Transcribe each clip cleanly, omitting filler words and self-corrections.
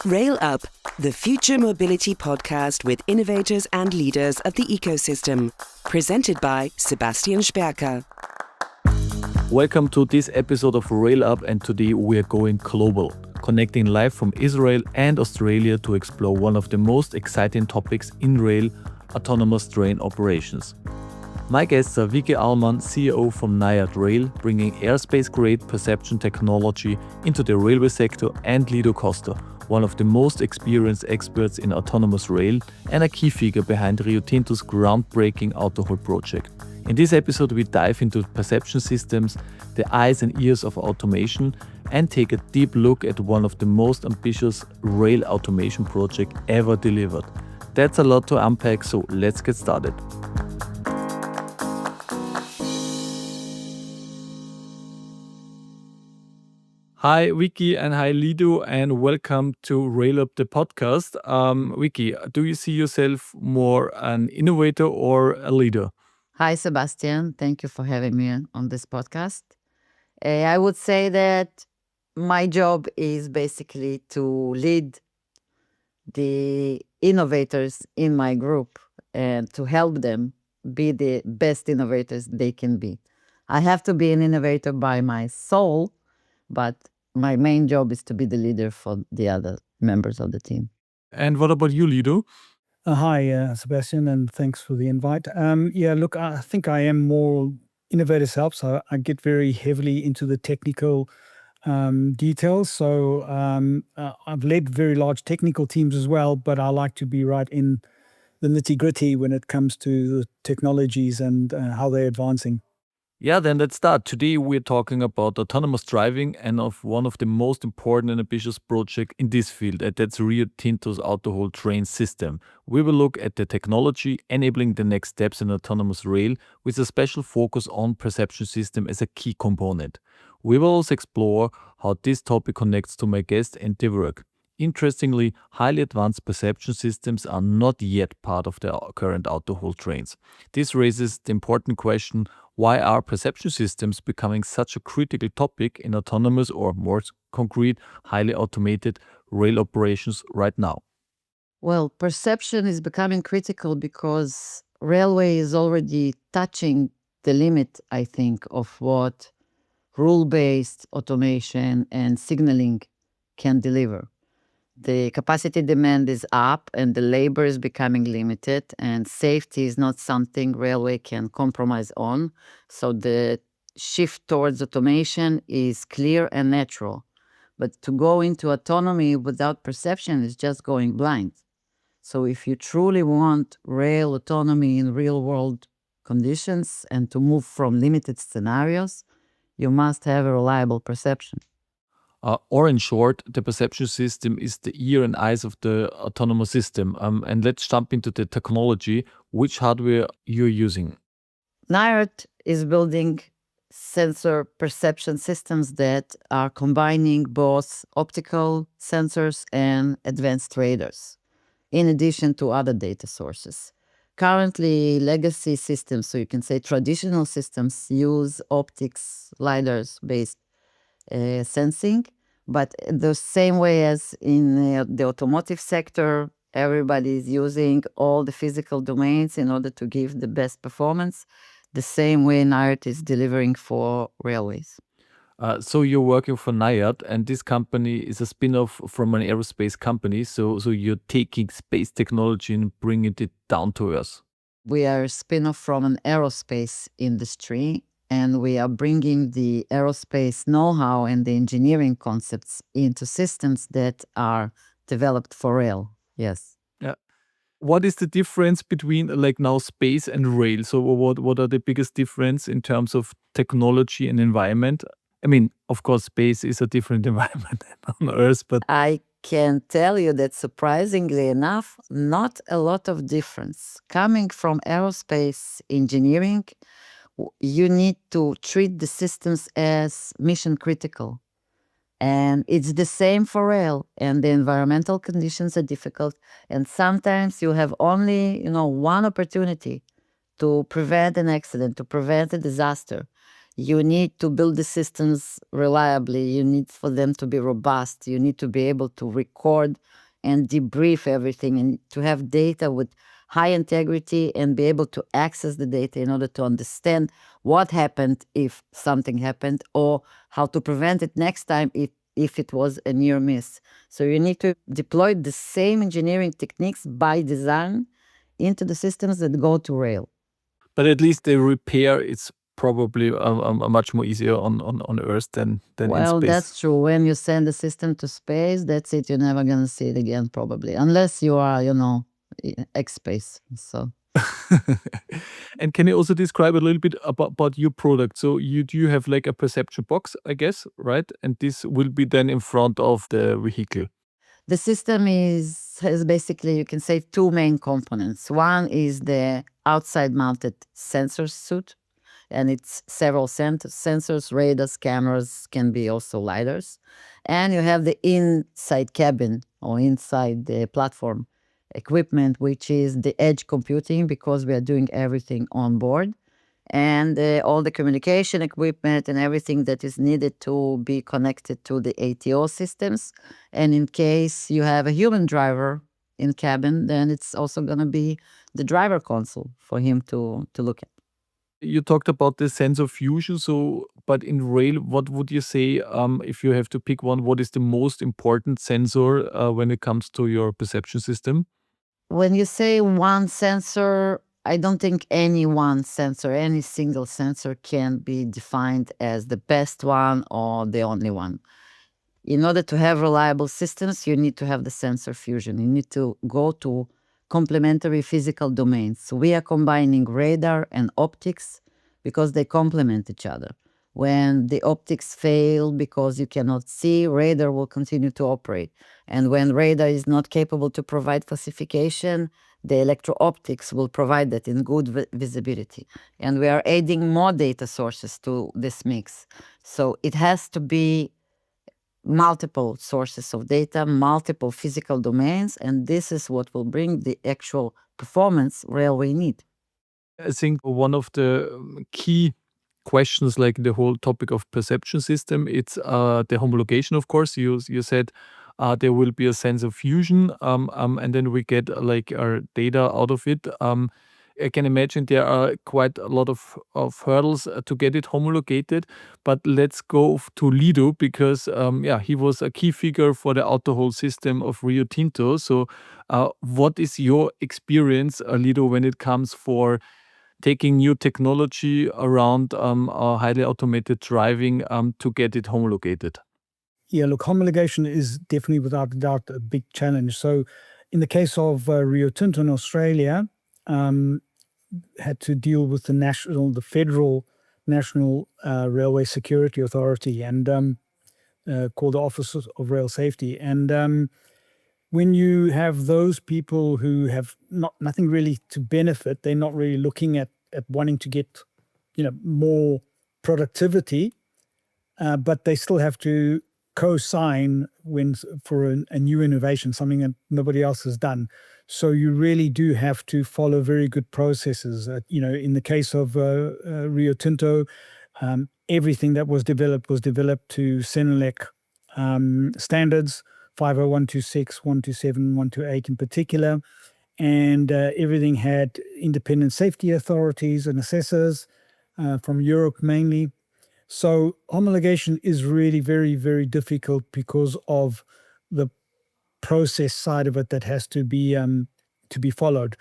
Rail Up, the future mobility podcast with innovators and leaders of the ecosystem. Presented by Sebastian Sperker. Welcome to this episode of Rail Up, and today we are going global, connecting live from Israel and Australia to explore one of the most exciting topics in rail, autonomous train operations. My guests are Vicky Alman, CEO from NIART Rail, bringing aerospace-grade perception technology into the railway sector, and Lido Costa, one of the most experienced experts in autonomous rail and a key figure behind Rio Tinto's groundbreaking autohaul project. In this episode, we dive into perception systems, the eyes and ears of automation, and take a deep look at one of the most ambitious rail automation projects ever delivered. That's a lot to unpack, so let's get started. Hi, Vicky, and hi, Lido, and welcome to Rail Up the podcast. Vicky, do you see yourself more an innovator or a leader? Hi, Sebastian. Thank you for having me on this podcast. I would say that my job is basically to lead the innovators in my group and to help them be the best innovators they can be. I have to be an innovator by my soul, but my main job is to be the leader for the other members of the team. And what about you, Lido? Hi, Sebastian, and thanks for the invite. I think I am more innovator's help, so I get very heavily into the technical details. So I've led very large technical teams as well, but I like to be right in the nitty-gritty when it comes to the technologies and how they're advancing. Yeah, then let's start. Today we're talking about autonomous driving and of one of the most important and ambitious projects in this field, and that's Rio Tinto's autohaul train system. We will look at the technology enabling the next steps in autonomous rail with a special focus on perception system as a key component. We will also explore how this topic connects to my guest and their work. Interestingly, highly advanced perception systems are not yet part of the current autohaul trains. This raises the important question, why are perception systems becoming such a critical topic in autonomous or more concrete, highly automated rail operations right now? Well, perception is becoming critical because railway is already touching the limit, I think, of what rule-based automation and signaling can deliver. The capacity demand is up and the labor is becoming limited, and safety is not something railway can compromise on. So the shift towards automation is clear and natural. But to go into autonomy without perception is just going blind. So if you truly want rail autonomy in real world conditions and to move from limited scenarios, you must have a reliable perception. Or in short, the perception system is the ear and eyes of the autonomous system. And let's jump into the technology. Which hardware you're using? NIART is building sensor perception systems that are combining both optical sensors and advanced radars, in addition to other data sources. Currently, legacy systems, so you can say traditional systems, use optics, LiDARs-based sensing, but the same way as in the automotive sector, everybody is using all the physical domains in order to give the best performance. The same way NIART is delivering for railways. So you're working for NIART, and this company is a spin-off from an aerospace company. So you're taking space technology and bringing it down to us. We are a spin-off from an aerospace industry, and we are bringing the aerospace know-how and the engineering concepts into systems that are developed for rail. Yes. Yeah. What is the difference between now space and rail? So what are the biggest difference in terms of technology and environment? I mean, of course, space is a different environment than on Earth, but I can tell you that surprisingly enough, not a lot of difference. Coming from aerospace engineering, you need to treat the systems as mission critical. And it's the same for rail, and the environmental conditions are difficult. And sometimes you have only, one opportunity to prevent an accident, to prevent a disaster. You need to build the systems reliably. You need for them to be robust. You need to be able to record and debrief everything and to have data with high integrity and be able to access the data in order to understand what happened if something happened or how to prevent it next time if it was a near miss. So you need to deploy the same engineering techniques by design into the systems that go to rail. But at least the repair is probably much more easier on Earth than in Well, space. that's true. When you send the system to space, that's it. You're never going to see it again, probably, unless you are, X-Space. So And can you also describe a little bit about your product? So you have like a perception box, I guess, right? And this will be then in front of the vehicle. the system has basically, you can say, two main components. One is the outside mounted sensor suit, and it's several sensors, radars, cameras, can be also lidars. And you have the inside cabin or inside the platform equipment, which is the edge computing, because we are doing everything on board. And all the communication equipment and everything that is needed to be connected to the ATO systems. And in case you have a human driver in cabin, then it's also going to be the driver console for him to look at. You talked about the sensor fusion. So, but in rail, what would you say if you have to pick one? What is the most important sensor when it comes to your perception system? When you say one sensor, I don't think any one sensor, any single sensor can be defined as the best one or the only one. In order to have reliable systems, you need to have the sensor fusion. You need to go to complementary physical domains. So we are combining radar and optics because they complement each other. When the optics fail because you cannot see, radar will continue to operate. And when radar is not capable to provide classification, the electro-optics will provide that in good visibility. And we are adding more data sources to this mix. So it has to be multiple sources of data, multiple physical domains, and this is what will bring the actual performance railway need. I think one of the key questions, like the whole topic of perception system, it's the homologation. Of course, you said there will be a sensor fusion, and then we get like our data out of it. I can imagine there are quite a lot of hurdles to get it homologated. But let's go to Lido because he was a key figure for the auto system of Rio Tinto. So what is your experience, Lido, when it comes for taking new technology around highly automated driving to get it homologated? Yeah, look, homologation is definitely without a doubt a big challenge. So in the case of Rio Tinto in Australia, had to deal with the federal National Railway Security Authority and called the Office of Rail Safety. And when you have those people who have nothing really to benefit, they're not really looking at wanting to get, more productivity, but they still have to co-sign for a new innovation, something that nobody else has done. So you really do have to follow very good processes. In the case of Rio Tinto, everything that was developed to Senelec standards, 50126, 127, 128 in particular. And everything had independent safety authorities and assessors from Europe mainly. So homologation is really very, very difficult because of the process side of it that has to be followed.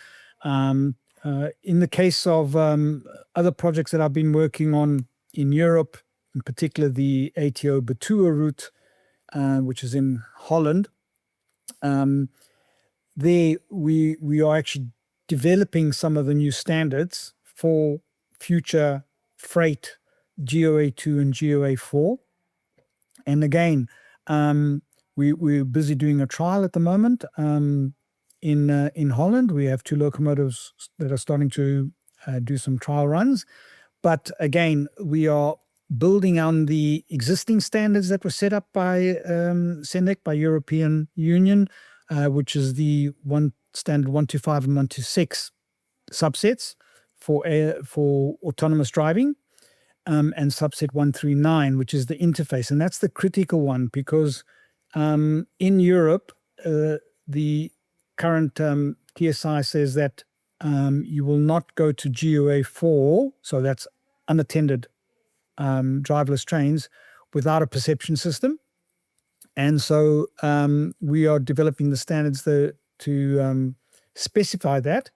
In the case of other projects that I've been working on in Europe, in particular the ATO Batua route, which is in Holland, there we are actually developing some of the new standards for future freight GOA2 and GOA4. And again, we're busy doing a trial at the moment in Holland. We have 2 locomotives that are starting to do some trial runs. But again, we are building on the existing standards that were set up by SENEC, by European Union, which is the standard 125 and 126 subsets for autonomous driving. and subset 139, which is the interface. And that's the critical one because in Europe, the current TSI says that you will not go to GOA 4, so that's unattended driverless trains, without a perception system. And so we are developing the standards to specify that.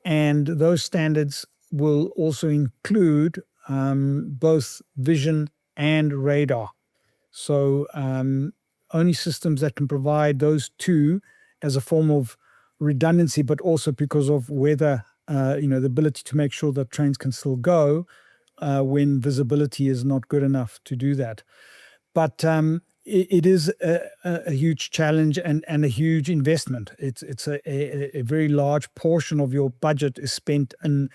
And those standards will also include both vision and radar. So only systems that can provide those two as a form of redundancy, but also because of weather, the ability to make sure that trains can still go when visibility is not good enough to do that. But it is a huge challenge and a huge investment. It's a very large portion of your budget is spent in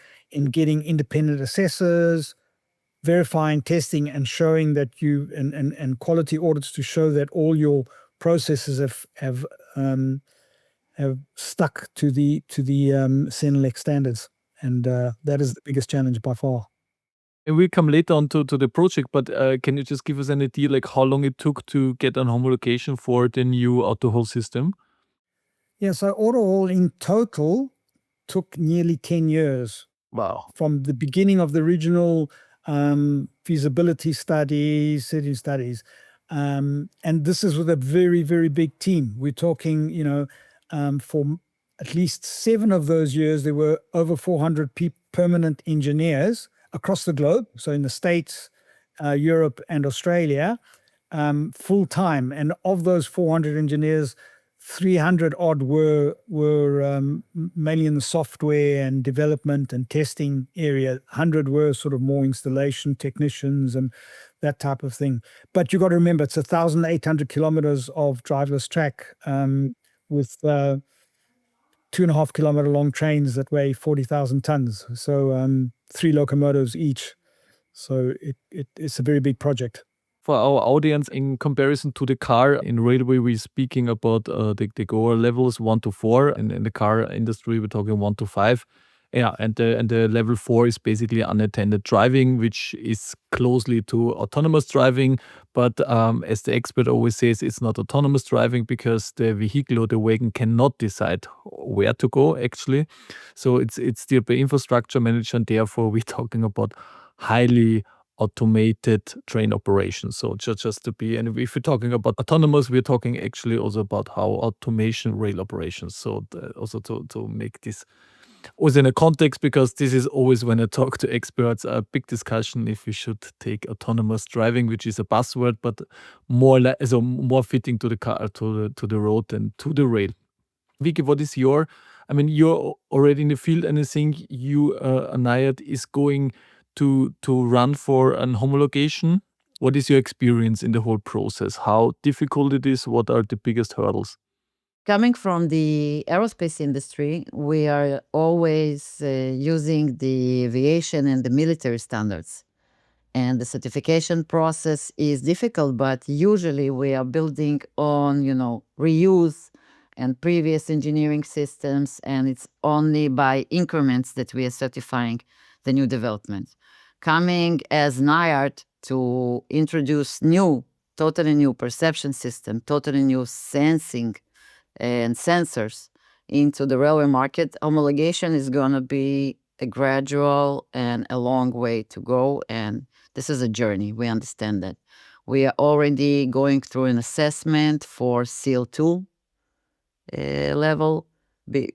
getting independent assessors, verifying, testing, and showing that and quality audits to show that all your processes have stuck to the CENELEC standards, and that is the biggest challenge by far. And we'll come later on to the project, but can you just give us an idea like how long it took to get an homologation for the new auto-hold system? Yeah, so auto-hold in total took nearly 10 years. Wow. From the beginning of the original feasibility studies, city studies. And this is with a very, very big team. We're talking, for at least 7 of those years, there were over 400 permanent engineers across the globe. So in the States, Europe, and Australia, full time. And of those 400 engineers, 300 odd were mainly in the software and development and testing area. 100 were sort of more installation technicians and that type of thing. But you got to remember, it's 1,800 kilometers of driverless track with 2.5 kilometer long trains that weigh 40,000 tons. So 3 locomotives each. So it's a very big project. For our audience, in comparison to the car, in railway, we're speaking about the GOA levels 1 to 4. And in the car industry, we're talking 1 to 5. Yeah, and the level 4 is basically unattended driving, which is closely to autonomous driving. But as the expert always says, it's not autonomous driving because the vehicle or the wagon cannot decide where to go, actually. So it's still by infrastructure manager, and therefore we're talking about highly automated train operations. So just to be, and if we're talking about autonomous, we're talking actually also about how automation rail operations. So also to make this also in a context, because this is always when I talk to experts, a big discussion if we should take autonomous driving, which is a buzzword, but more fitting to the car, to the road and to the rail. Vicky, what is you're already in the field, and I think NIART is going to run for an homologation. What is your experience in the whole process? How difficult it is? What are the biggest hurdles? Coming from the aerospace industry, we are always using the aviation and the military standards. And the certification process is difficult, but usually we are building on, reuse and previous engineering systems, and it's only by increments that we are certifying the new development. Coming as NIART to introduce totally new perception system, totally new sensing and sensors into the railway market, homologation is going to be a gradual and a long way to go. And this is a journey. We understand that. We are already going through an assessment for CO2 level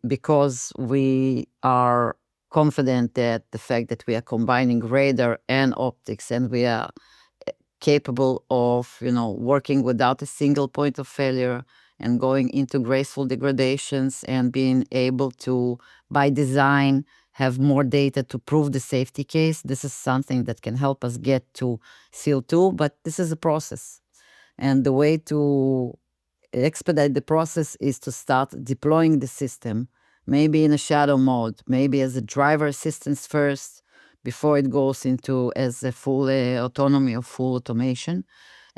because we are confident that the fact that we are combining radar and optics, and we are capable of, working without a single point of failure and going into graceful degradations and being able to, by design, have more data to prove the safety case. This is something that can help us get to CO2, but this is a process. And the way to expedite the process is to start deploying the system, maybe in a shadow mode, maybe as a driver assistance first, before it goes into as a full autonomy or full automation,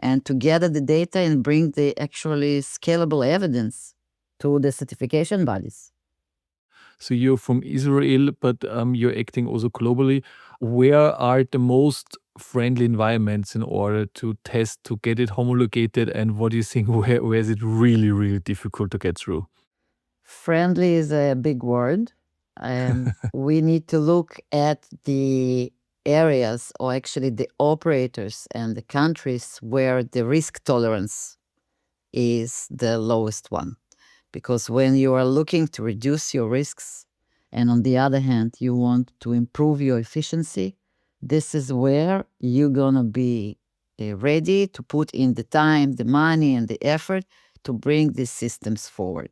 and to gather the data and bring the actually scalable evidence to the certification bodies. So you're from Israel, but you're acting also globally. Where are the most friendly environments in order to test, to get it homologated? And what do you think, where is it really, really difficult to get through? Friendly is a big word. We need to look at the areas, or actually the operators and the countries where the risk tolerance is the lowest one. Because when you are looking to reduce your risks, and on the other hand, you want to improve your efficiency, this is where you're going to be ready to put in the time, the money, and the effort to bring these systems forward.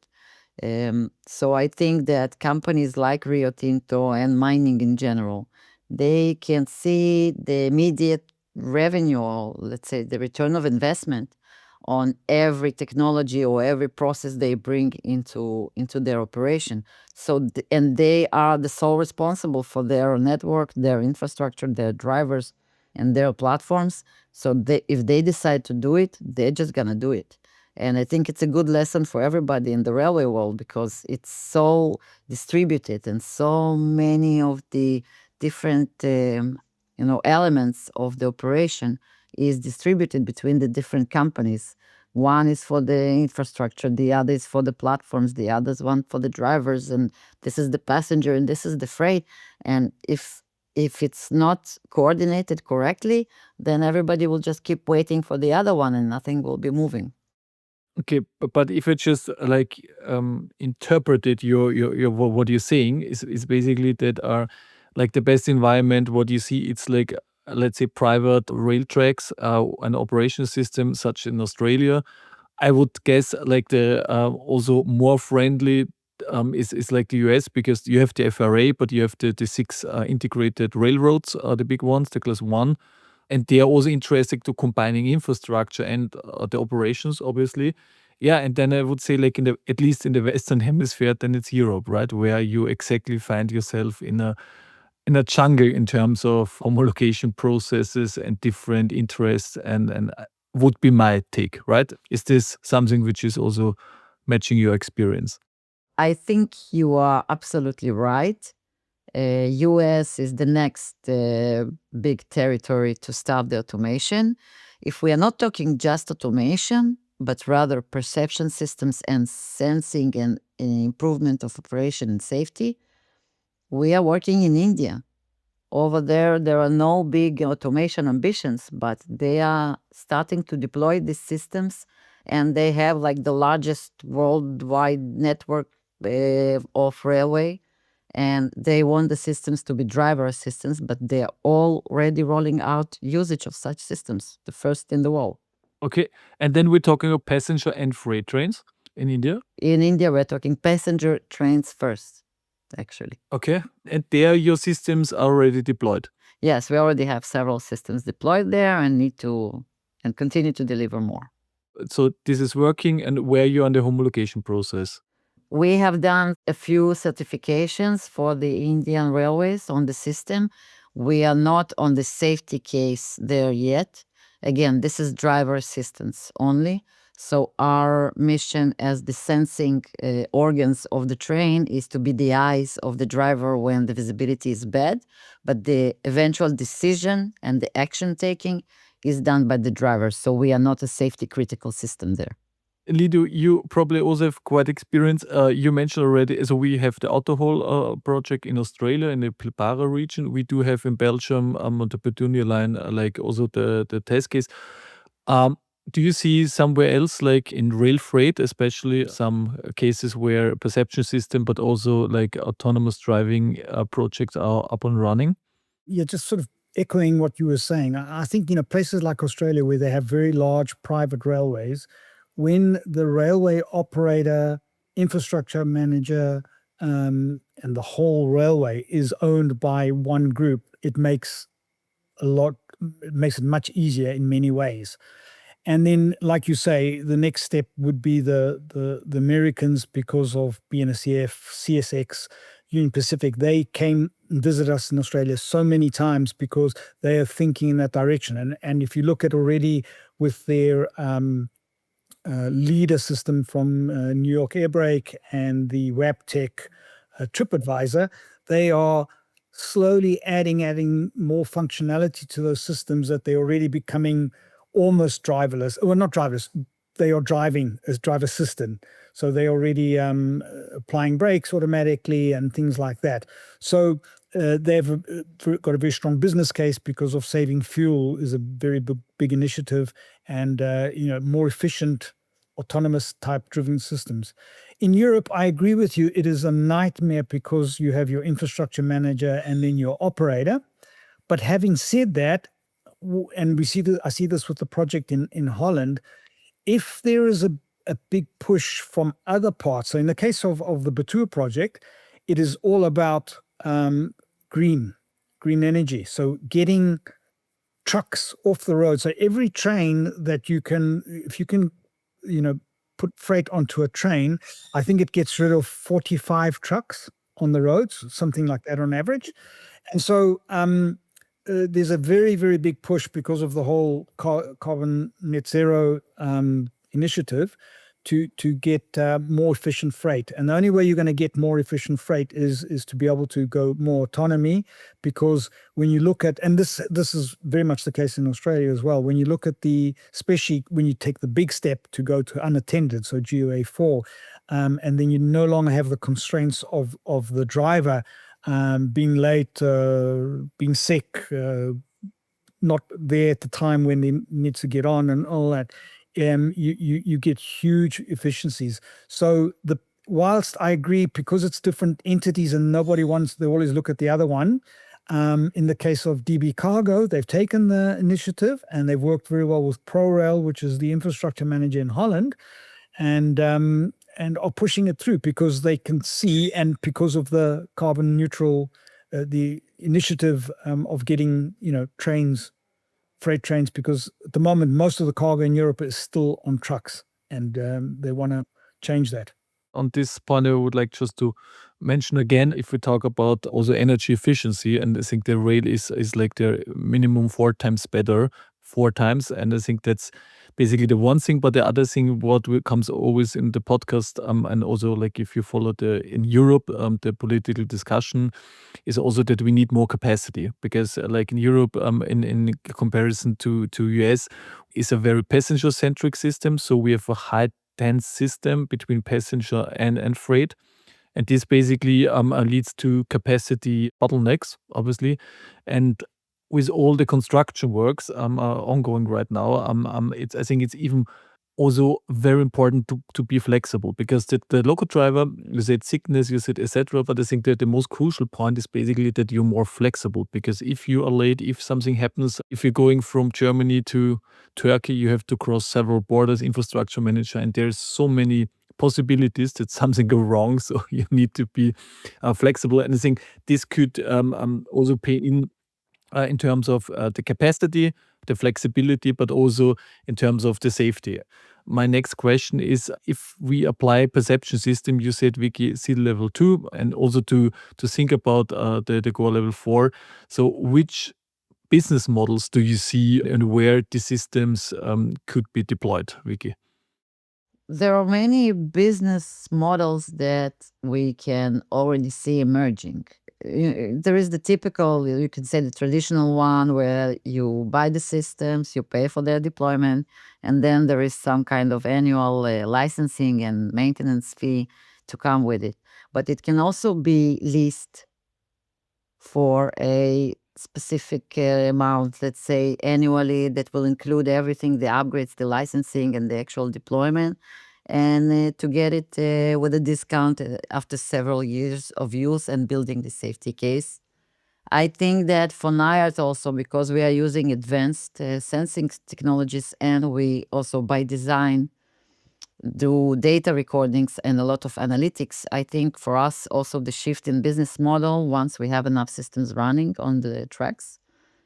So I think that companies like Rio Tinto and mining in general, they can see the immediate revenue, or let's say the return of investment on every technology or every process they bring into their operation. So and they are the sole responsible for their network, their infrastructure, their drivers, and their platforms. So if they decide to do it, they're just gonna do it. And I think it's a good lesson for everybody in the railway world, because it's so distributed and so many of the different elements of the operation is distributed between the different companies. One is for the infrastructure, the other is for the platforms, the other's one for the drivers, and this is the passenger and this is the freight. And if it's not coordinated correctly, then everybody will just keep waiting for the other one and nothing will be moving. Okay, but if I just like interpreted your what you're saying is basically that are like the best environment. What you see, it's like let's say private rail tracks, an operation system such in Australia. I would guess like the also more friendly is like the US, because you have the FRA, but you have the six integrated railroads, the big ones, the class one. And they are also interested to combining infrastructure and the operations, obviously. Yeah, and then I would say, like at least in the Western Hemisphere, then it's Europe, right, where you exactly find yourself in a jungle in terms of homologation processes and different interests, and would be my take, right? Is this something which is also matching your experience? I think you are absolutely right. US is the next big territory to start the automation. If we are not talking just automation, but rather perception systems and sensing and improvement of operation and safety, we are working in India. Over there are no big automation ambitions, but they are starting to deploy these systems, and they have like the largest worldwide network of railway, and they want the systems to be driver assistance, but they are already rolling out usage of such systems, the first in the world. Okay, and then we're talking about passenger and freight trains in India. In India, we're talking passenger trains first, actually. Okay, and there your systems are already deployed. Yes, we already have several systems deployed there and need to and continue to deliver more. So this is working, and where you're on the homologation process. We have done a few certifications for the Indian Railways on the system. We are not on the safety case there yet. Again, this is driver assistance only. So our mission as the sensing organs of the train is to be the eyes of the driver when the visibility is bad, but the eventual decision and the action taking is done by the driver. So we are not a safety critical system there. Lido, you probably also have quite experience. You mentioned already, so we have the Autohol project in Australia in the Pilbara region. We do have in Belgium on the Petunia line, like also the test case. Do you see somewhere else, like in rail freight, especially some cases where perception system, but also like autonomous driving projects are up and running? Yeah, just sort of echoing what you were saying. I think, places like Australia where they have very large private railways, when the railway operator, infrastructure manager, and the whole railway is owned by one group, it makes it much easier in many ways. And then, like you say, the next step would be the Americans, because of BNSF, CSX, Union Pacific. They came and visited us in Australia so many times because they are thinking in that direction. And if you look at already with their leader system from New York Airbrake and the Wabtec TripAdvisor, they are slowly adding more functionality to those systems that they're already becoming almost driverless. Well, not driverless. They are driving as driver assistant. So they're already applying brakes automatically and things like that. So they've got a very strong business case because of saving fuel is a very big initiative, and more efficient autonomous type driven systems. In Europe, I agree with you. It is a nightmare because you have your infrastructure manager and then your operator. But having said that, and I see this with the project in Holland, if there is a big push from other parts, so in the case of the Batur project, it is all about green energy. So getting trucks off the road. So every train that if you can, put freight onto a train, I think it gets rid of 45 trucks on the roads, something like that on average. And so there's a very, very big push because of the whole carbon net zero initiative to get more efficient freight. And the only way you're going to get more efficient freight is to be able to go more autonomy, because when you look at, and this is very much the case in Australia as well, when you look at especially when you take the big step to go to unattended, so GOA4, and then you no longer have the constraints of the driver being late, being sick, not there at the time when they need to get on and all that. You get huge efficiencies. So whilst I agree, because it's different entities and they always look at the other one. In the case of DB Cargo, they've taken the initiative and they've worked very well with ProRail, which is the infrastructure manager in Holland, and are pushing it through because they can see, and because of the carbon neutral, the initiative of getting freight trains, because at the moment most of the cargo in Europe is still on trucks, and they want to change that. On this point, I would like just to mention again, if we talk about also energy efficiency, and I think the rail is like the minimum 4 times better, 4 times, and I think that's basically the one thing. But the other thing, what comes always in the podcast, and also like if you follow in Europe, the political discussion is also that we need more capacity, because like in Europe, in comparison to US, is a very passenger centric system. So we have a high dense system between passenger and freight. And this basically leads to capacity bottlenecks, obviously. And with all the construction works ongoing right now, I think it's even also very important to be flexible, because the local driver, you said sickness, you said etc. But I think that the most crucial point is basically that you're more flexible, because if you are late, if something happens, if you're going from Germany to Turkey, you have to cross several borders, infrastructure manager, and there's so many possibilities that something go wrong. So you need to be flexible, and I think this could also pay in terms of the capacity, the flexibility, but also in terms of the safety. My next question is, if we apply perception system, you said, Vicky, sea level 2, and also to think about the core level 4. So which business models do you see and where the systems could be deployed, Vicky? There are many business models that we can already see emerging. There is the typical, you can say the traditional one, where you buy the systems, you pay for their deployment, and then there is some kind of annual licensing and maintenance fee to come with it. But it can also be leased for a specific amount, let's say annually, that will include everything, the upgrades, the licensing, and the actual deployment, and to get it with a discount after several years of use and building the safety case. I think that for NIART also, because we are using advanced sensing technologies, and we also by design do data recordings and a lot of analytics, I think for us also the shift in business model, once we have enough systems running on the tracks,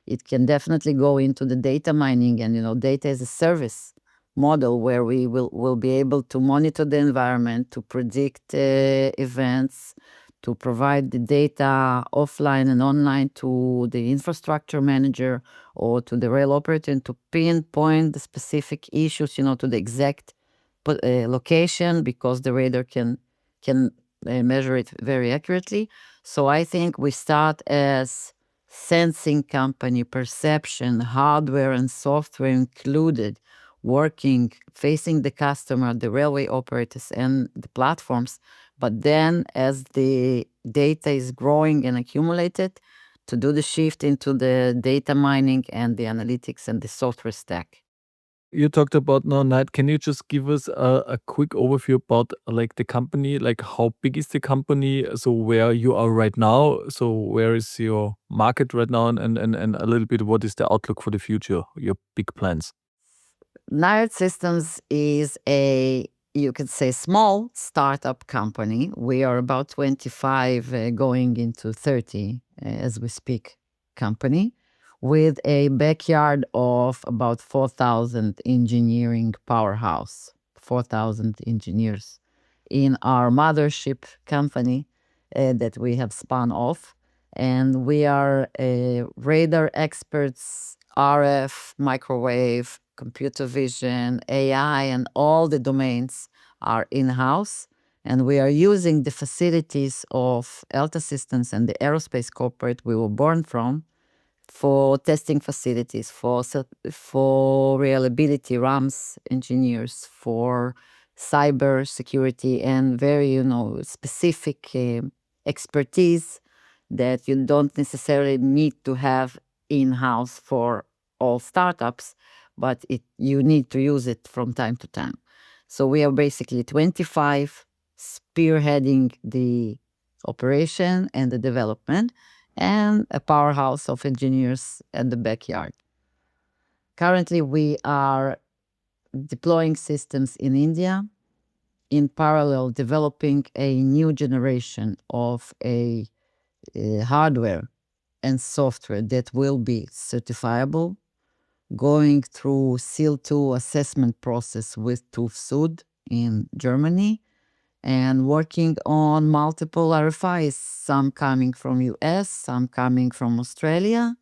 it can definitely go into the data mining and data as a service model, where we will be able to monitor the environment, to predict events, to provide the data offline and online to the infrastructure manager or to the rail operator, and to pinpoint the specific issues, to the exact location, because the radar can measure it very accurately. So I think we start as sensing company, perception, hardware and software included, working, facing the customer, the railway operators and the platforms. But then as the data is growing and accumulated, to do the shift into the data mining and the analytics and the software stack. You talked about now NIART. Can you just give us a quick overview about like the company? Like how big is the company? So where you are right now? So where is your market right now? And a little bit what is the outlook for the future? Your big plans. NIART Systems is a, you could say, small startup company. We are about 25 going into 30 as we speak company with a backyard of about 4,000 engineering powerhouse, 4,000 engineers in our mothership company that we have spun off. And we are radar experts, RF, microwave, computer vision, AI, and all the domains are in-house. And we are using the facilities of Alta Systems and the Aerospace corporate we were born from for testing facilities, for reliability, RAMs engineers, for cyber security, and very, specific expertise that you don't necessarily need to have in-house for all startups, but you need to use it from time to time. So we are basically 25 spearheading the operation and the development, and a powerhouse of engineers at the backyard. Currently, we are deploying systems in India, in parallel developing a new generation of a hardware and software that will be certifiable, going through SEAL 2 assessment process with TÜV Süd in Germany, and working on multiple RFIs, some coming from US, some coming from Australia.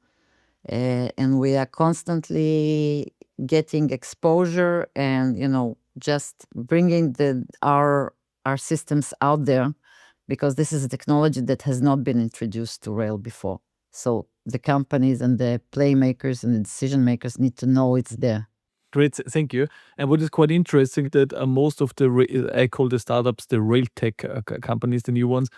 And we are constantly getting exposure and, just bringing our systems out there, because this is a technology that has not been introduced to rail before. So the companies and the playmakers and the decision makers need to know it's there. Great, thank you. And what is quite interesting that most of the I call the startups the rail tech companies, the new ones,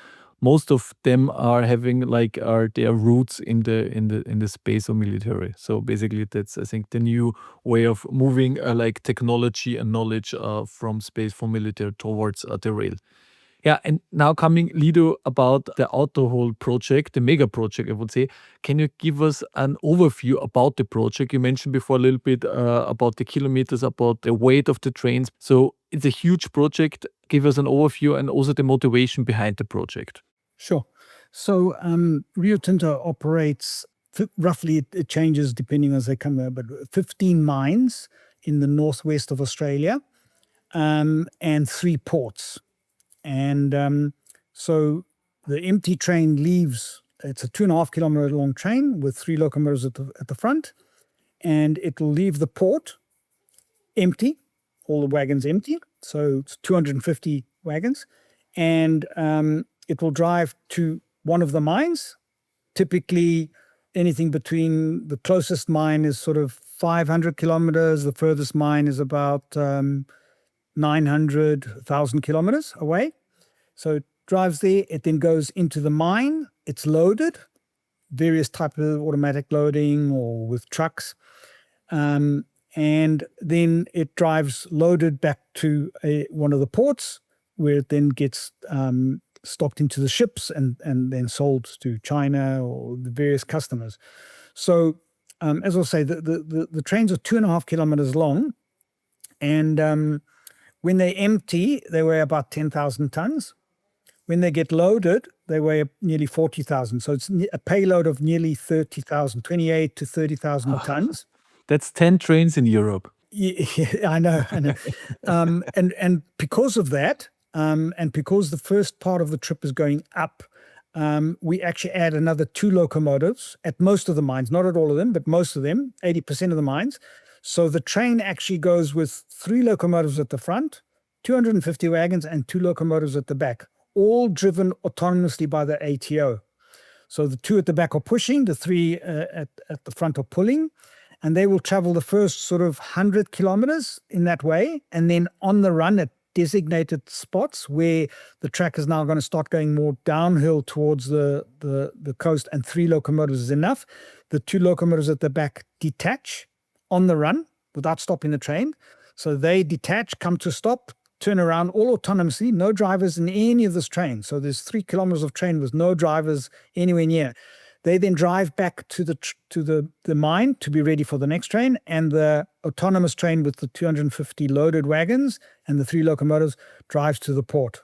most of them are having like their roots in the space or military. So basically, that's I think the new way of moving like technology and knowledge from space from military towards the rail. Yeah, and now coming, Lido, about the Autohol project, the mega project, I would say. Can you give us an overview about the project? You mentioned before a little bit about the kilometers, about the weight of the trains. So it's a huge project. Give us an overview and also the motivation behind the project. Sure. So Rio Tinto operates roughly, it changes depending as they come there, but 15 mines in the northwest of Australia and 3 ports. And so the empty train leaves. It's a 2.5 kilometer long train with 3 locomotives at the front, and it'll leave the port empty, all the wagons empty. So it's 250 wagons, and it will drive to one of the mines. Typically, anything between the closest mine is sort of 500 kilometers. The furthest mine is about 900,000 kilometers away. So it drives there. It then goes into the mine. It's loaded, various types of automatic loading or with trucks. And then it drives loaded back to one of the ports, where it then gets stocked into the ships and then sold to China or the various customers. So as I'll say, the trains are 2.5 kilometers long. And when they empty, they weigh about 10,000 tons. When they get loaded, they weigh nearly 40,000. So it's a payload of nearly 30,000, 28 to 30,000 tons. That's 10 trains in Europe. Yeah, I know. And because of that, and because the first part of the trip is going up, we actually add another 2 locomotives at most of the mines, not at all of them, but most of them, 80% of the mines. So the train actually goes with 3 locomotives at the front, 250 wagons, and 2 locomotives at the back, all driven autonomously by the ATO. So the 2 at the back are pushing, the 3 at the front are pulling, and they will travel the first sort of 100 kilometers in that way, and then on the run at designated spots where the track is now going to start going more downhill towards the coast, and 3 locomotives is enough. The 2 locomotives at the back detach on the run without stopping the train. So they detach, come to stop, turn around all autonomously, no drivers in any of this train. So there's 3 kilometers of train with no drivers anywhere near. They then drive back to the mine to be ready for the next train, and the autonomous train with the 250 loaded wagons and the 3 locomotives drives to the port.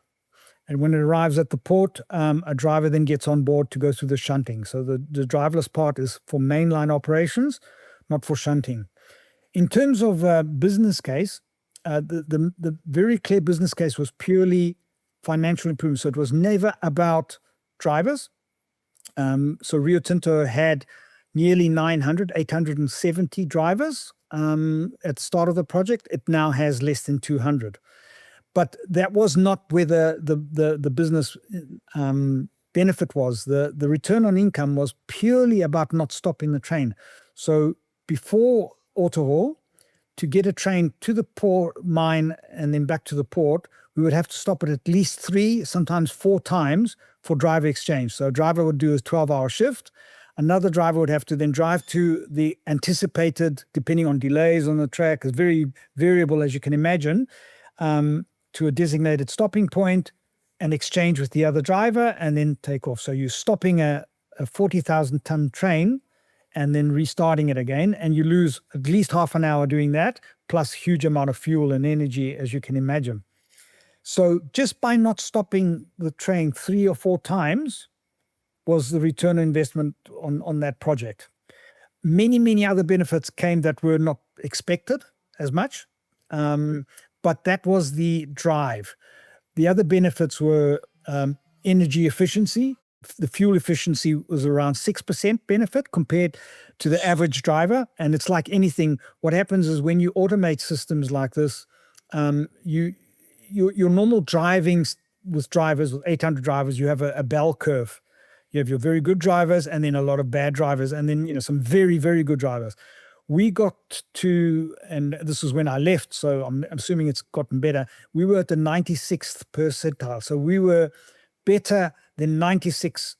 And when it arrives at the port, a driver then gets on board to go through the shunting. So the driverless part is for mainline operations, not for shunting. In terms of business case, the very clear business case was purely financial improvement. So it was never about drivers. So Rio Tinto had nearly 870 drivers at the start of the project. It now has less than 200. But that was not where the business benefit was. The return on income was purely about not stopping the train. So before autohaul, to get a train to the port mine and then back to the port, we would have to stop it at least 3, sometimes 4 times for driver exchange. So a driver would do a 12-hour shift. Another driver would have to then drive to the anticipated, depending on delays on the track, it's very variable, as you can imagine, to a designated stopping point and exchange with the other driver and then take off. So you're stopping a 40,000-ton train and then restarting it again, and you lose at least half an hour doing that, plus huge amount of fuel and energy, as you can imagine. So just by not stopping the train 3 or 4 times was the return on investment on that project. Many other benefits came that were not expected as much, but that was the drive. The other benefits were energy efficiency. The fuel efficiency was around 6% benefit compared to the average driver. And it's like anything. What happens is when you automate systems like this, your normal driving with drivers, with 800 drivers, you have a bell curve. You have your very good drivers and then a lot of bad drivers and then some very, very good drivers. We got to, and this was when I left, so I'm assuming it's gotten better. We were at the 96th percentile. So we were better than 96%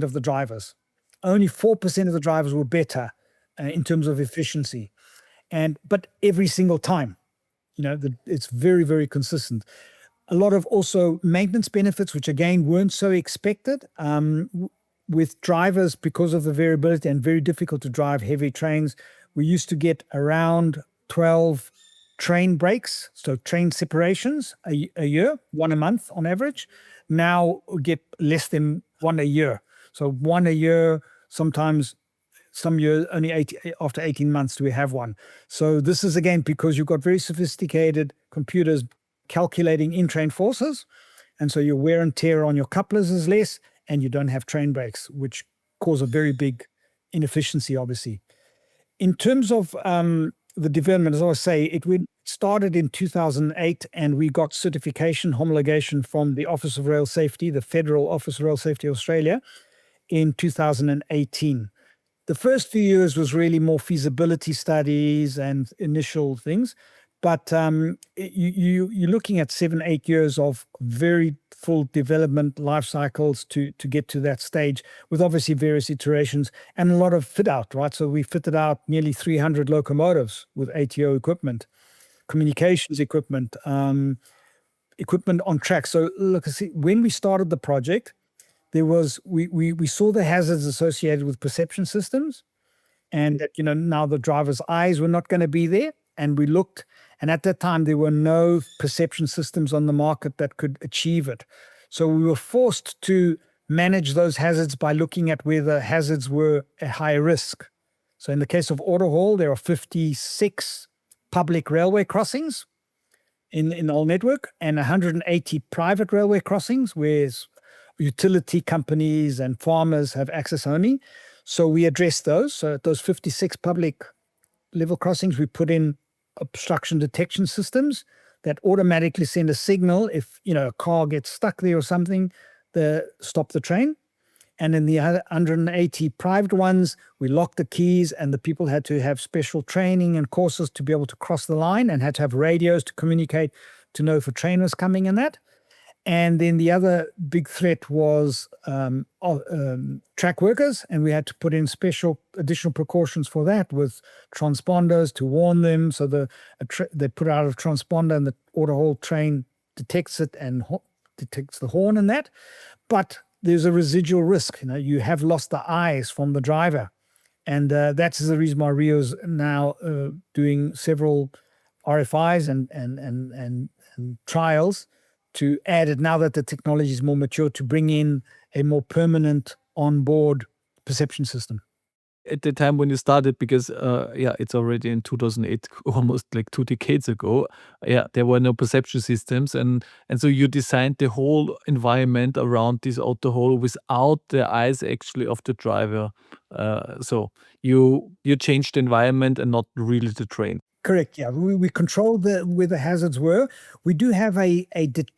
of the drivers. Only 4% of the drivers were better in terms of efficiency. But every single time, it's very, very consistent. A lot of also maintenance benefits, which again weren't so expected with drivers because of the variability and very difficult to drive heavy trains. We used to get around 12 train breaks, so train separations a year, 1 a month on average. Now we get less than 1 a year. So 1 a year, sometimes some years, only after 18 months do we have one. So this is again because you've got very sophisticated computers calculating in-train forces. And so your wear and tear on your couplers is less and you don't have train breaks, which cause a very big inefficiency, obviously. In terms of the development, as I say, it started in 2008 and we got certification, homologation from the Office of Rail Safety, the Federal Office of Rail Safety Australia in 2018. The first few years was really more feasibility studies and initial things, but you're looking at 7-8 years of very full development life cycles to get to that stage with obviously various iterations and a lot of fit out, right? So we fitted out nearly 300 locomotives with ATO equipment, communications equipment, equipment on track. So look, when we started the project, we saw the hazards associated with perception systems and that, now the driver's eyes were not going to be there. And we looked, and at that time, there were no perception systems on the market that could achieve it. So we were forced to manage those hazards by looking at where the hazards were at high risk. So in the case of autohaul, there are 56 public railway crossings in the whole network and 180 private railway crossings where utility companies and farmers have access only. So we addressed those. So at those 56 public level crossings, we put in obstruction detection systems that automatically send a signal if, a car gets stuck there or something, stop the train. And in the other 180 private ones, we locked the keys, and the people had to have special training and courses to be able to cross the line, and had to have radios to communicate to know if a train was coming and that. And then the other big threat was track workers, and we had to put in special additional precautions for that with transponders to warn them. So they put out a transponder, and the whole train detects it and detects the horn and that. But there's a residual risk. You have lost the eyes from the driver, and that's the reason why Rio's now doing several RFIs and trials to add it, now that the technology is more mature, to bring in a more permanent onboard perception system. At the time when you started, because it's already in 2008, almost like 2 decades ago, there were no perception systems, and so you designed the whole environment around this auto hall without the eyes actually of the driver. So you changed the environment and not really the train. Correct. Yeah, we controlled where the hazards were. We do have a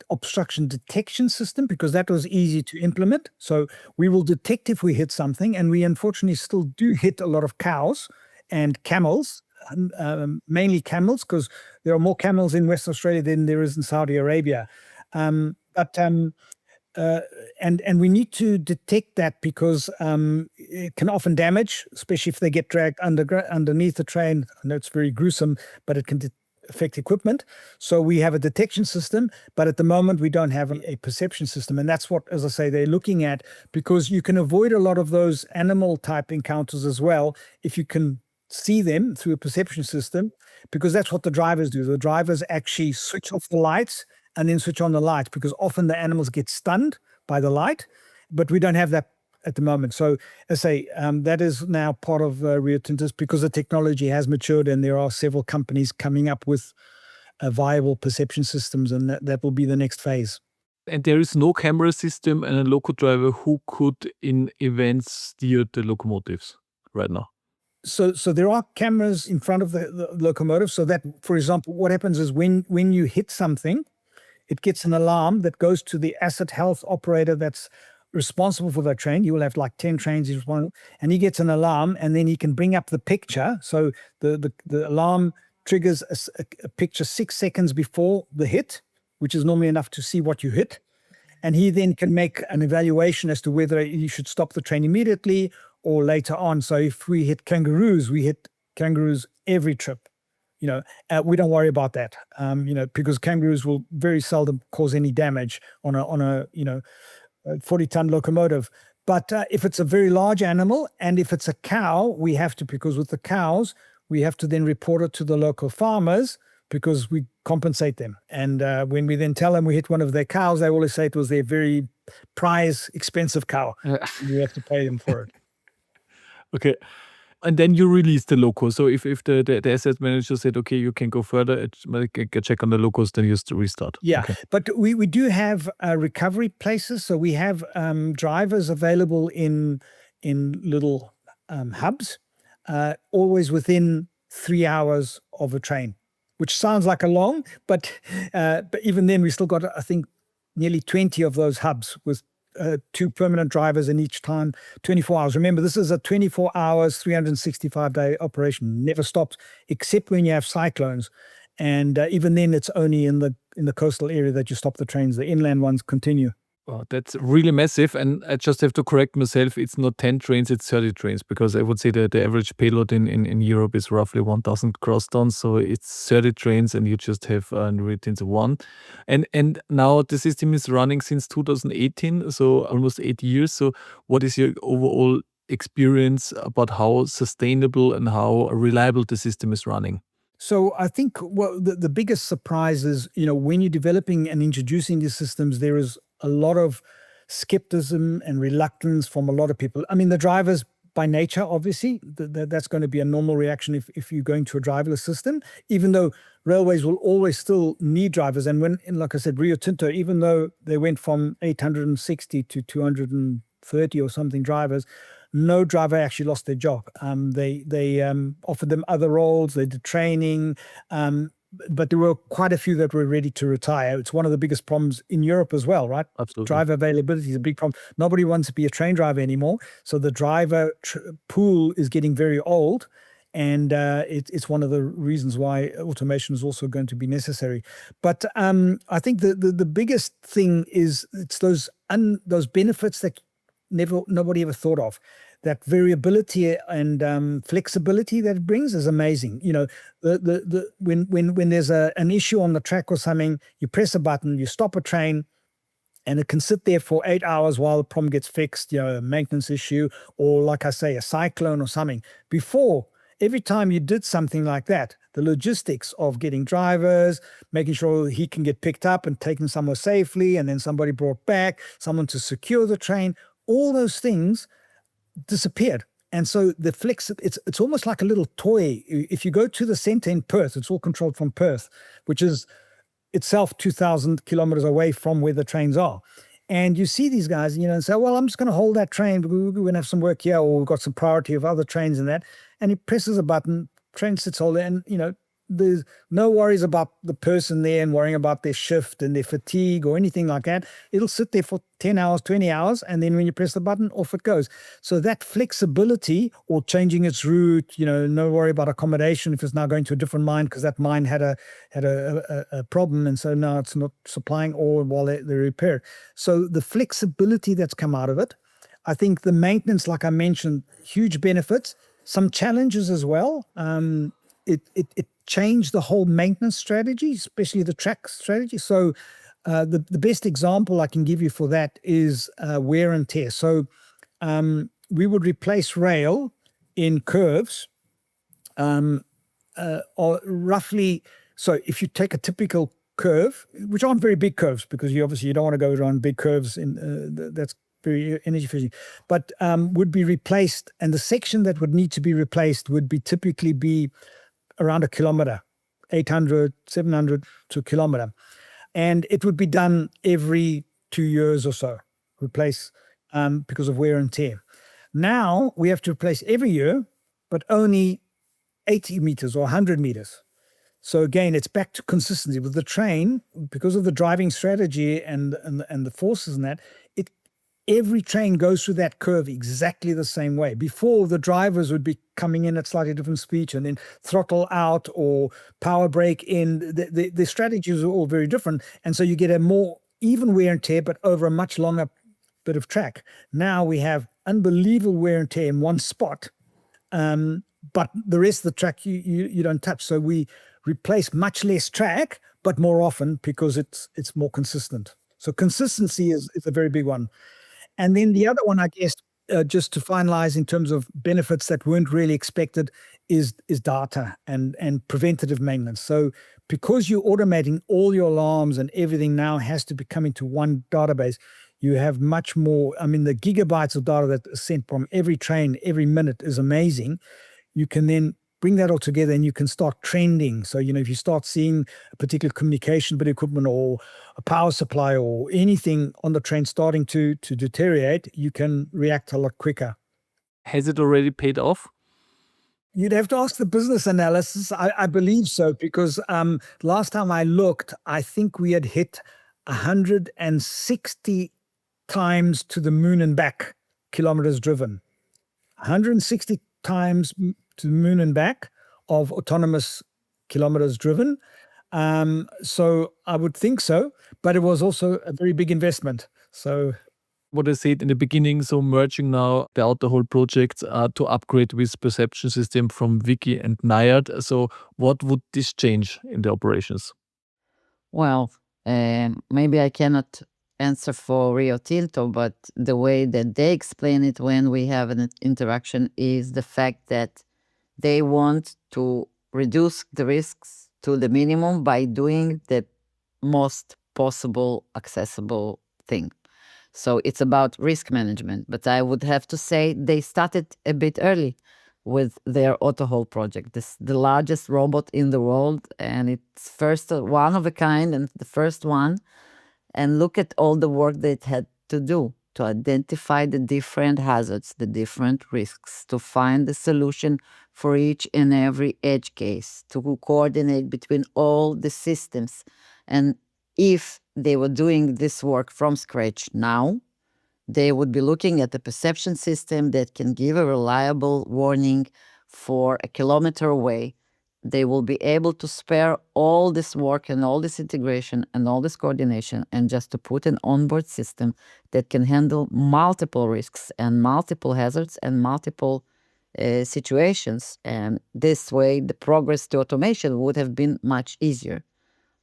obstruction detection system, because that was easy to implement. So we will detect if we hit something, and we unfortunately still do hit a lot of cows and camels, mainly camels, because there are more camels in Western Australia than there is in Saudi Arabia. And we need to detect that, because it can often damage, especially if they get dragged underneath the train. I know it's very gruesome, but it can affect equipment. So we have a detection system, but at the moment we don't have a perception system. And that's what, as I say, they're looking at, because you can avoid a lot of those animal type encounters as well if you can see them through a perception system, because that's what the drivers do. The drivers actually switch off the lights and then switch on the light, because often the animals get stunned by the light, but we don't have that at the moment. So as I say, that is now part of Rio Tinto's, because the technology has matured, and there are several companies coming up with viable perception systems, and that will be the next phase. And there is no camera system and a loco driver who could, in events, steer the locomotives right now. So there are cameras in front of the locomotive, so that, for example, what happens is when you hit something, it gets an alarm that goes to the asset health operator that's responsible for that train. You will have like 10 trains, and he gets an alarm, and then he can bring up the picture. So the alarm triggers a picture 6 seconds before the hit, which is normally enough to see what you hit. And he then can make an evaluation as to whether you should stop the train immediately or later on. So if we hit kangaroos every trip. We don't worry about that, because kangaroos will very seldom cause any damage on a 40-ton locomotive. But if it's a very large animal, and if it's a cow, we have to, because with the cows, we have to then report it to the local farmers, because we compensate them. And when we then tell them we hit one of their cows, they always say it was their very prized, expensive cow. We have to pay them for it. Okay. And then you release the loco. So if the asset manager said, okay, you can go further, check on the locos, then you restart. Yeah, okay. But we do have recovery places. So we have drivers available in little hubs, always within 3 hours of a train, which sounds like a long, but even then we still got, I think, nearly 20 of those hubs with 2 permanent drivers in each time, 24 hours. Remember, this is a 24 hours, 365-day operation. Never stops, except when you have cyclones. And even then, it's only in the coastal area that you stop the trains. The inland ones continue. Wow, that's really massive. And I just have to correct myself. It's not 10 trains, it's 30 trains, because I would say that the average payload in Europe is roughly 1,000 cross tons. So it's 30 trains, and you just have Rio Tinto 1. And now the system is running since 2018, so almost 8 years. So what is your overall experience about how sustainable and how reliable the system is running? So I think the biggest surprise is, when you're developing and introducing these systems, there is a lot of skepticism and reluctance from a lot of people. I mean, the drivers by nature, obviously, that's going to be a normal reaction if you're going to a driverless system, even though railways will always still need drivers. And like I said, Rio Tinto, even though they went from 860 to 230 or something drivers, no driver actually lost their job. They offered them other roles, they did training. but there were quite a few that were ready to retire. It's one of the biggest problems in Europe as well, right? Absolutely. Driver availability is a big problem. Nobody wants to be a train driver anymore. So the driver pool is getting very old. And it's one of the reasons why automation is also going to be necessary. But I think the biggest thing is it's those benefits that nobody ever thought of. That variability and flexibility that it brings is amazing. You know, when there's an issue on the track or something, you press a button, you stop a train, and it can sit there for 8 hours while the problem gets fixed. You know, a maintenance issue, or like I say, a cyclone or something. Before, every time you did something like that, the logistics of getting drivers, making sure he can get picked up and taken somewhere safely, and then somebody brought back, someone to secure the train, all those things disappeared. And so the it's almost like a little toy. If you go to the center in Perth, it's all controlled from Perth, which is itself 2,000 kilometers away from where the trains are. And you see these guys, you know, and say, well, I'm just going to hold that train. We're going to have some work here, or we've got some priority of other trains and that. And he presses a button, train sits all there, and, you know, there's no worries about the person there and worrying about their shift and their fatigue or anything like that. It'll sit there for 10 hours, 20 hours, and then when you press the button, off it goes. So that flexibility, or changing its route, you know, no worry about accommodation if it's now going to a different mine because that mine had a problem, and so now it's not supplying ore while they repair. So the flexibility that's come out of it, I think the maintenance, like I mentioned, huge benefits, some challenges as well. It changed the whole maintenance strategy, especially the track strategy. So the best example I can give you for that is wear and tear. So we would replace rail in curves, or roughly. So if you take a typical curve, which aren't very big curves, because you don't want to go around big curves that's very energy efficient, but would be replaced, and the section that would need to be replaced would typically be around a kilometer, 800, 700 to a kilometer. And it would be done every 2 years or so, replace because of wear and tear. Now we have to replace every year, but only 80 meters or 100 meters. So again, it's back to consistency with the train, because of the driving strategy and the forces and that. Every train goes through that curve exactly the same way. Before, the drivers would be coming in at slightly different speed and then throttle out or power brake in. The strategies are all very different. And so you get a more even wear and tear, but over a much longer bit of track. Now we have unbelievable wear and tear in one spot, but the rest of the track you don't touch. So we replace much less track, but more often, because it's more consistent. So consistency is a very big one. And then the other one, I guess, just to finalize in terms of benefits that weren't really expected, is data and preventative maintenance. So because you're automating all your alarms and everything now has to be coming to one database, you have much more. I mean, the gigabytes of data that is sent from every train every minute is amazing. You can then bring that all together and you can start trending. So, you know, if you start seeing a particular communication bit of equipment or a power supply or anything on the train starting to deteriorate, you can react a lot quicker. Has it already paid off? You'd have to ask the business analysis. I believe so, because last time I looked, I think we had hit 160 times to the moon and back kilometers driven. 160 times to the moon and back of autonomous kilometers driven. So I would think so, but it was also a very big investment. So what I said in the beginning, so merging now the whole project to upgrade with perception system from Vicky and NIART. So what would this change in the operations? Well, maybe I cannot answer for Rio Tinto, but the way that they explain it when we have an interaction is the fact that they want to reduce the risks to the minimum by doing the most possible accessible thing. So it's about risk management. But I would have to say they started a bit early with their AutoHaul project. This is the largest robot in the world, and it's first one of a kind and the first one. And look at all the work they had to do to identify the different hazards, the different risks, to find the solution for each and every edge case, to coordinate between all the systems. And if they were doing this work from scratch now, they would be looking at a perception system that can give a reliable warning for a kilometer away. They will be able to spare all this work and all this integration and all this coordination and just to put an onboard system that can handle multiple risks and multiple hazards and multiple situations. And this way, the progress to automation would have been much easier.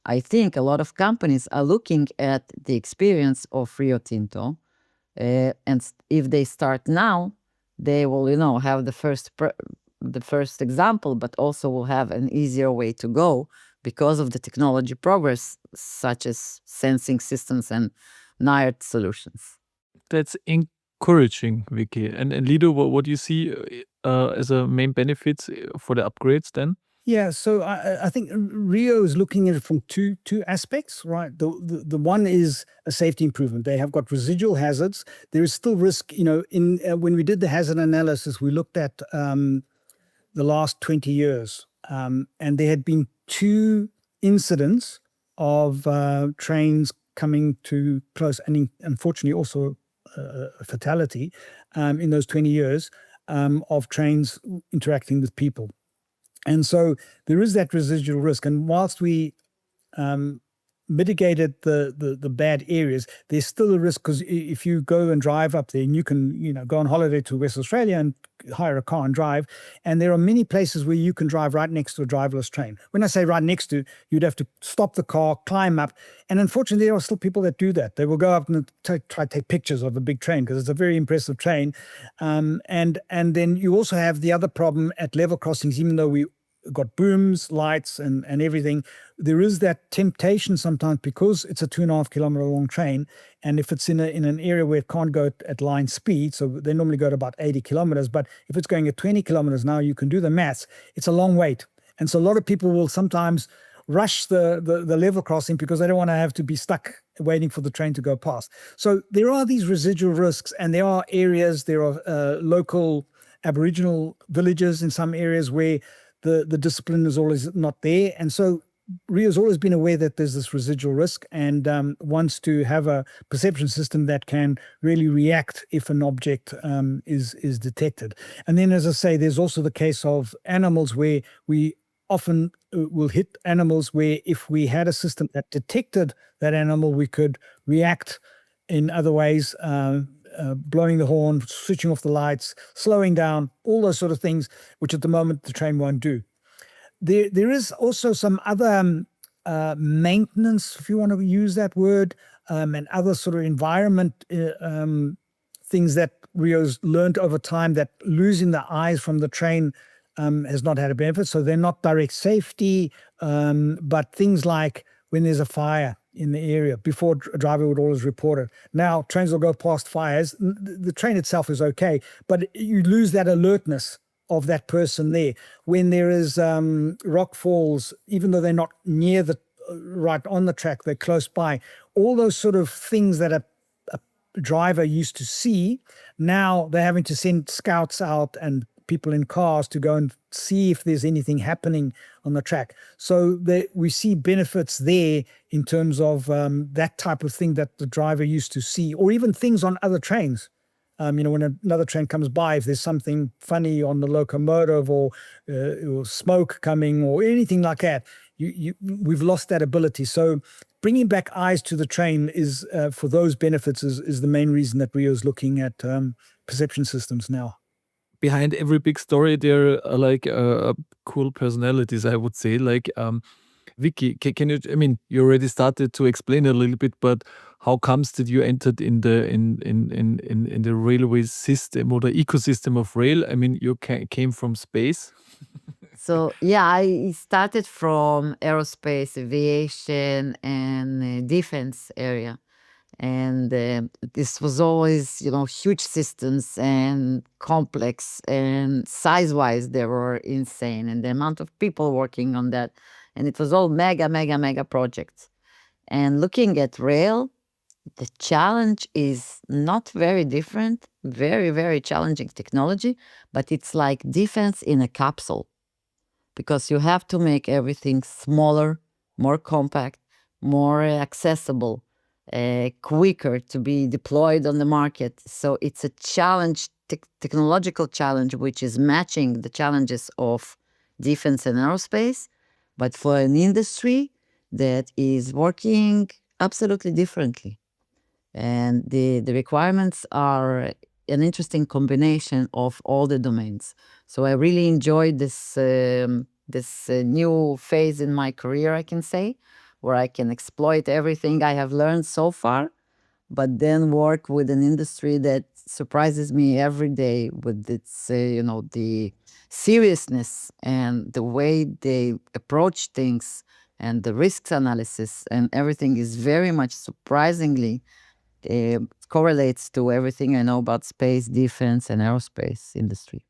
I think a lot of companies are looking at the experience of Rio Tinto, and if they start now, they will, have the first example, but also will have an easier way to go because of the technology progress, such as sensing systems and NIART solutions. That's encouraging, Vicky. And Lido, what do you see as a main benefits for the upgrades then? Yeah, so I think Rio is looking at it from two aspects, right? The one is a safety improvement. They have got residual hazards. There is still risk, in when we did the hazard analysis, we looked at the last 20 years, and there had been 2 incidents of trains coming too close, and unfortunately also a fatality in those 20 years of trains interacting with people. And so there is that residual risk. And whilst we mitigated the bad areas, there's still a risk, because if you go and drive up there, and you can go on holiday to West Australia and hire a car and drive, and there are many places where you can drive right next to a driverless train. When I say right next to, you'd have to stop the car, climb up, and unfortunately there are still people that do that. They will go up and try to take pictures of a big train because it's a very impressive train, and then you also have the other problem at level crossings. Even though we got booms, lights, and everything, there is that temptation sometimes, because it's a 2.5 kilometer long train, and if it's in an area where it can't go at line speed, so they normally go at about 80 kilometers, but if it's going at 20 kilometers now, you can do the maths, it's a long wait. And so a lot of people will sometimes rush the level crossing because they don't want to have to be stuck waiting for the train to go past. So there are these residual risks, and there are areas, there are local Aboriginal villages in some areas where the discipline is always not there. And so Rio's always been aware that there's this residual risk, and wants to have a perception system that can really react if an object is detected. And then, as I say, there's also the case of animals, where we often will hit animals where if we had a system that detected that animal, we could react in other ways, blowing the horn, switching off the lights, slowing down, all those sort of things, which at the moment the train won't do. There is also some other maintenance, if you want to use that word, and other sort of environment things that Rio's learned over time, that losing the eyes from the train has not had a benefit. So they're not direct safety, but things like when there's a fire in the area, before a driver would always report it. Now trains will go past fires. The train itself is okay, but you lose that alertness of that person there. When there is rock falls, even though they're not near right on the track, they're close by. All those sort of things that a driver used to see, now they're having to send scouts out and people in cars to go and see if there's anything happening on the track. So we see benefits there in terms of that type of thing that the driver used to see, or even things on other trains. When another train comes by, if there's something funny on the locomotive, or smoke coming or anything like that, we've lost that ability. So bringing back eyes to the train is for those benefits is the main reason that Rio is looking at perception systems now. Behind every big story, there are cool personalities, I would say. Vicky, can you? I mean, you already started to explain a little bit, but how comes that you entered in the railway system or the ecosystem of rail? I mean, you came from space. So yeah, I started from aerospace, aviation, and defense area. And this was always, huge systems and complex, and size-wise, they were insane. And the amount of people working on that, and it was all mega, mega, mega projects. And looking at rail, The challenge is not very different, very, very challenging technology, but it's like defense in a capsule because you have to make everything smaller, more compact, more accessible, quicker to be deployed on the market. So it's a challenge, technological challenge, which is matching the challenges of defense and aerospace, but for an industry that is working absolutely differently. And the requirements are an interesting combination of all the domains. So I really enjoyed this new phase in my career, I can say, where I can exploit everything I have learned so far, but then work with an industry that surprises me every day with its, the seriousness and the way they approach things and the risks analysis and everything is very much surprisingly correlates to everything I know about space, defense, and aerospace industry.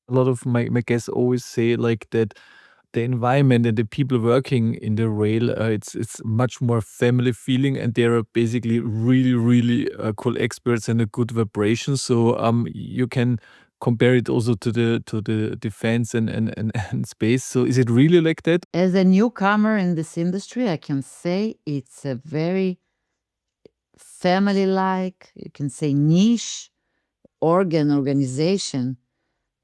A lot of my guests always say like that the environment and the people working in the rail, it's much more family feeling, and they're basically really cool experts and a good vibration. So you can compare it also to the defense and space. So is it really like that? As a newcomer in this industry, I can say it's a very family-like, you can say niche organization,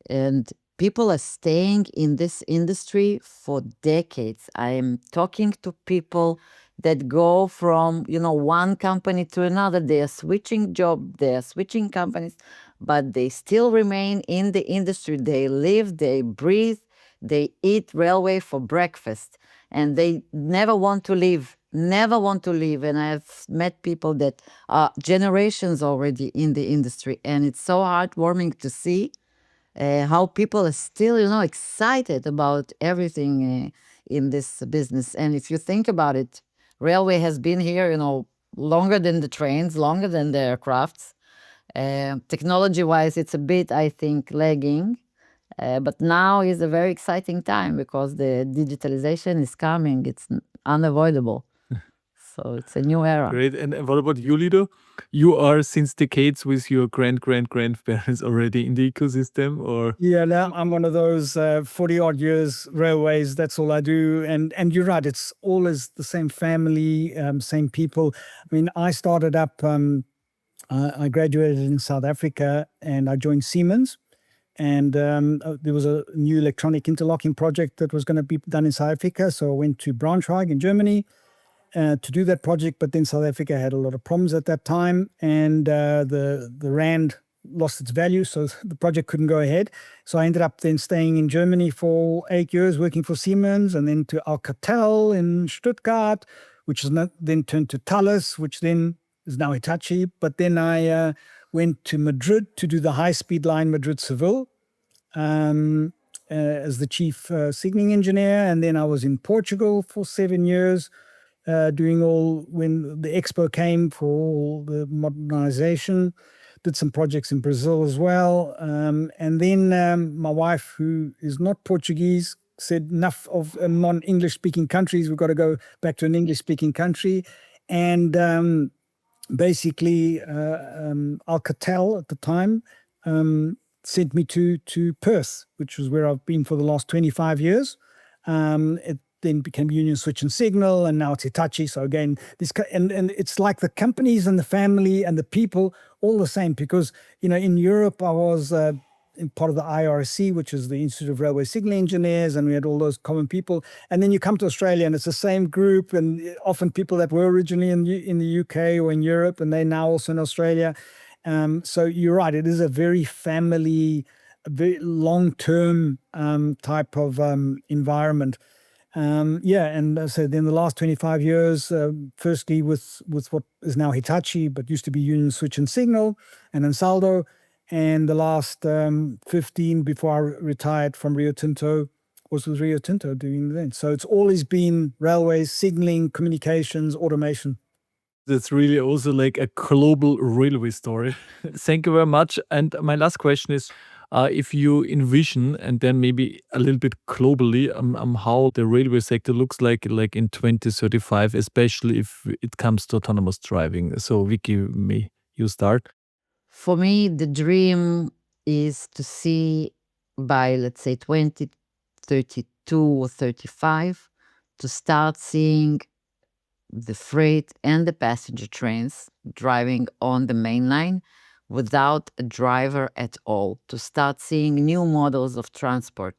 and people are staying in this industry for decades. I am talking to people that go from, one company to another. They are switching job, they are switching companies, but they still remain in the industry. They live, they breathe, they eat railway for breakfast, and they never want to leave. Never want to leave. And I've met people that are generations already in the industry, and it's so heartwarming to see how people are still, excited about everything in this business. And if you think about it, railway has been here, longer than the trains, longer than the aircrafts. Technology-wise, it's a bit, I think, lagging. But now is a very exciting time because the digitalization is coming. It's unavoidable. So it's a new era. Great. And what about you, Lido? You are since decades with your grandparents already in the ecosystem, or? Yeah, now I'm one of those 40 odd years railways. That's all I do. And you're right. It's always the same family, same people. I mean, I started up, I graduated in South Africa and I joined Siemens. And there was a new electronic interlocking project that was going to be done in South Africa. So I went to Braunschweig in Germany to do that project. But then South Africa had a lot of problems at that time. And the Rand lost its value. So the project couldn't go ahead. So I ended up then staying in Germany for 8 years, working for Siemens, and then to Alcatel in Stuttgart, which is then turned to Thales, which then is now Hitachi. But then I went to Madrid to do the high-speed line Madrid-Seville as the chief signaling engineer. And then I was in Portugal for 7 years, doing all, when the Expo came, for all the modernization. Did some projects in Brazil as well. And then my wife, who is not Portuguese, said enough of non-English speaking countries. We've got to go back to an English speaking country. And basically Alcatel at the time sent me to Perth, which was where I've been for the last 25 years. It then became Union Switch and Signal, and now it's Hitachi. So again, and it's like the companies and the family and the people all the same, because in Europe I was in part of the IRC, which is the Institute of Railway Signal Engineers, and we had all those common people. And then you come to Australia and it's the same group, and often people that were originally in the UK or in Europe, and they're now also in Australia. So you're right, it is a very family, a very long-term type of environment. And so then the last 25 years, firstly with what is now Hitachi, but used to be Union Switch and Signal, and Ansaldo. And the last 15 before I retired from Rio Tinto was with Rio Tinto doing that. So it's always been railways, signaling, communications, automation. That's really also like a global railway story. Thank you very much. And my last question is, if you envision, and then maybe a little bit globally, how the railway sector looks like in 2035, especially if it comes to autonomous driving. So Vicky, may you start? For me, the dream is to see by, let's say, 2032 or 35, to start seeing the freight and the passenger trains driving on the main line without a driver at all, to start seeing new models of transport,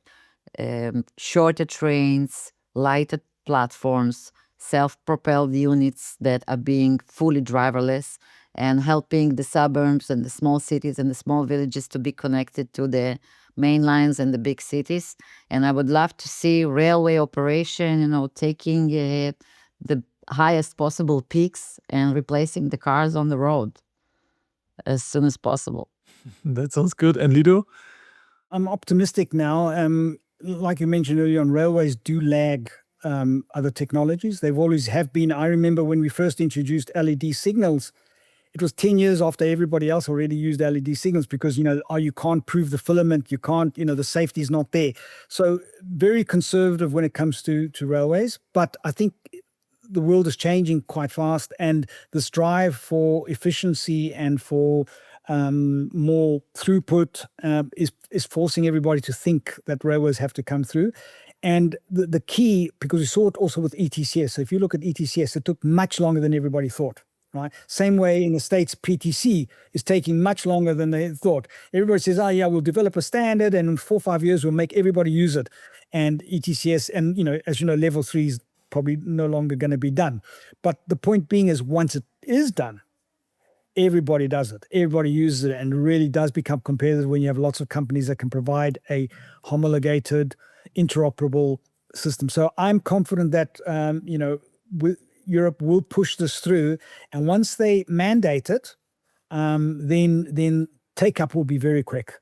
shorter trains, lighter platforms, self-propelled units that are being fully driverless and helping the suburbs and the small cities and the small villages to be connected to the main lines and the big cities. And I would love to see railway operation, taking the highest possible peaks and replacing the cars on the road as soon as possible. That sounds good. And Lido? I'm optimistic now. Like you mentioned earlier on, railways do lag other technologies. They've always have been. I remember when we first introduced LED signals, it was 10 years after everybody else already used LED signals because, you can't prove the filament, you can't, the safety is not there. So very conservative when it comes to railways. But I think the world is changing quite fast, and this drive for efficiency and for more throughput is forcing everybody to think that railways have to come through. And the key, because we saw it also with ETCS. So if you look at ETCS, it took much longer than everybody thought. Right. Same way in the States, PTC is taking much longer than they thought. Everybody says, we'll develop a standard and in 4 or 5 years, we'll make everybody use it. And ETCS, and, as you know, level 3 is probably no longer going to be done. But the point being is once it is done, everybody does it. Everybody uses it, and really does become competitive when you have lots of companies that can provide a homologated, interoperable system. So I'm confident that, Europe will push this through, and once they mandate it, then take-up will be very quick.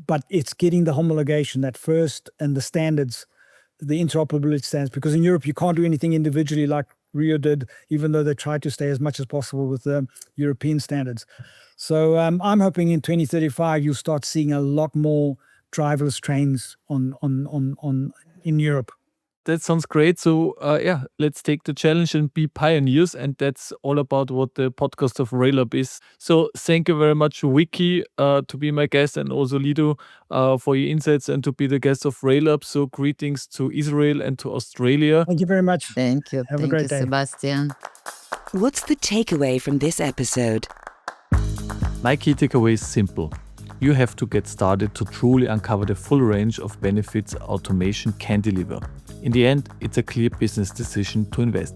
But it's getting the homologation that first, and the standards, the interoperability standards, because in Europe you can't do anything individually like Rio did, even though they tried to stay as much as possible with the European standards. So I'm hoping in 2035 you'll start seeing a lot more driverless trains in Europe. That sounds great. So let's take the challenge and be pioneers. And that's all about what the podcast of RAILUP is. So thank you very much, Vicky, to be my guest, and also Lido for your insights and to be the guest of RAILUP. So greetings to Israel and to Australia. Thank you very much. Thank you. Have a great day. Sebastian. What's the takeaway from this episode? My key takeaway is simple. You have to get started to truly uncover the full range of benefits automation can deliver. In the end, it's a clear business decision to invest.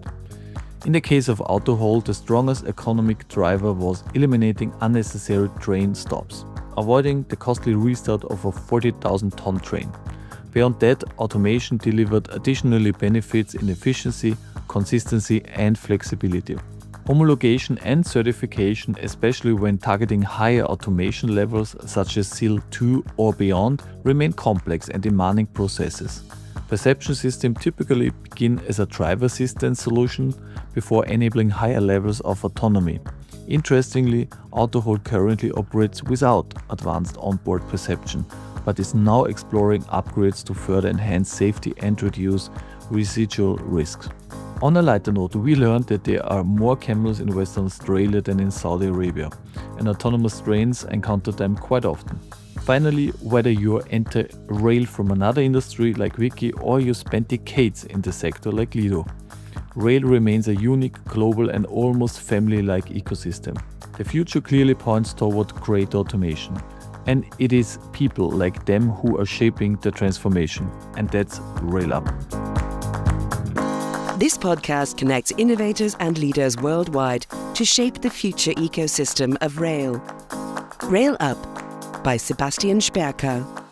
In the case of AutoHaul, the strongest economic driver was eliminating unnecessary train stops, avoiding the costly restart of a 40,000-ton train. Beyond that, automation delivered additionally benefits in efficiency, consistency, and flexibility. Homologation and certification, especially when targeting higher automation levels such as SIL 2 or beyond, remain complex and demanding processes. Perception systems typically begin as a driver assistance solution before enabling higher levels of autonomy. Interestingly, AutoHaul currently operates without advanced onboard perception, but is now exploring upgrades to further enhance safety and reduce residual risks. On a lighter note, we learned that there are more camels in Western Australia than in Saudi Arabia, and autonomous trains encounter them quite often. Finally, whether you enter rail from another industry like Vicky or you spend decades in the sector like Lido, rail remains a unique, global and almost family-like ecosystem. The future clearly points toward great automation. And it is people like them who are shaping the transformation. And that's RAILUP. This podcast connects innovators and leaders worldwide to shape the future ecosystem of rail. RAILUP by Sebastian Sperker.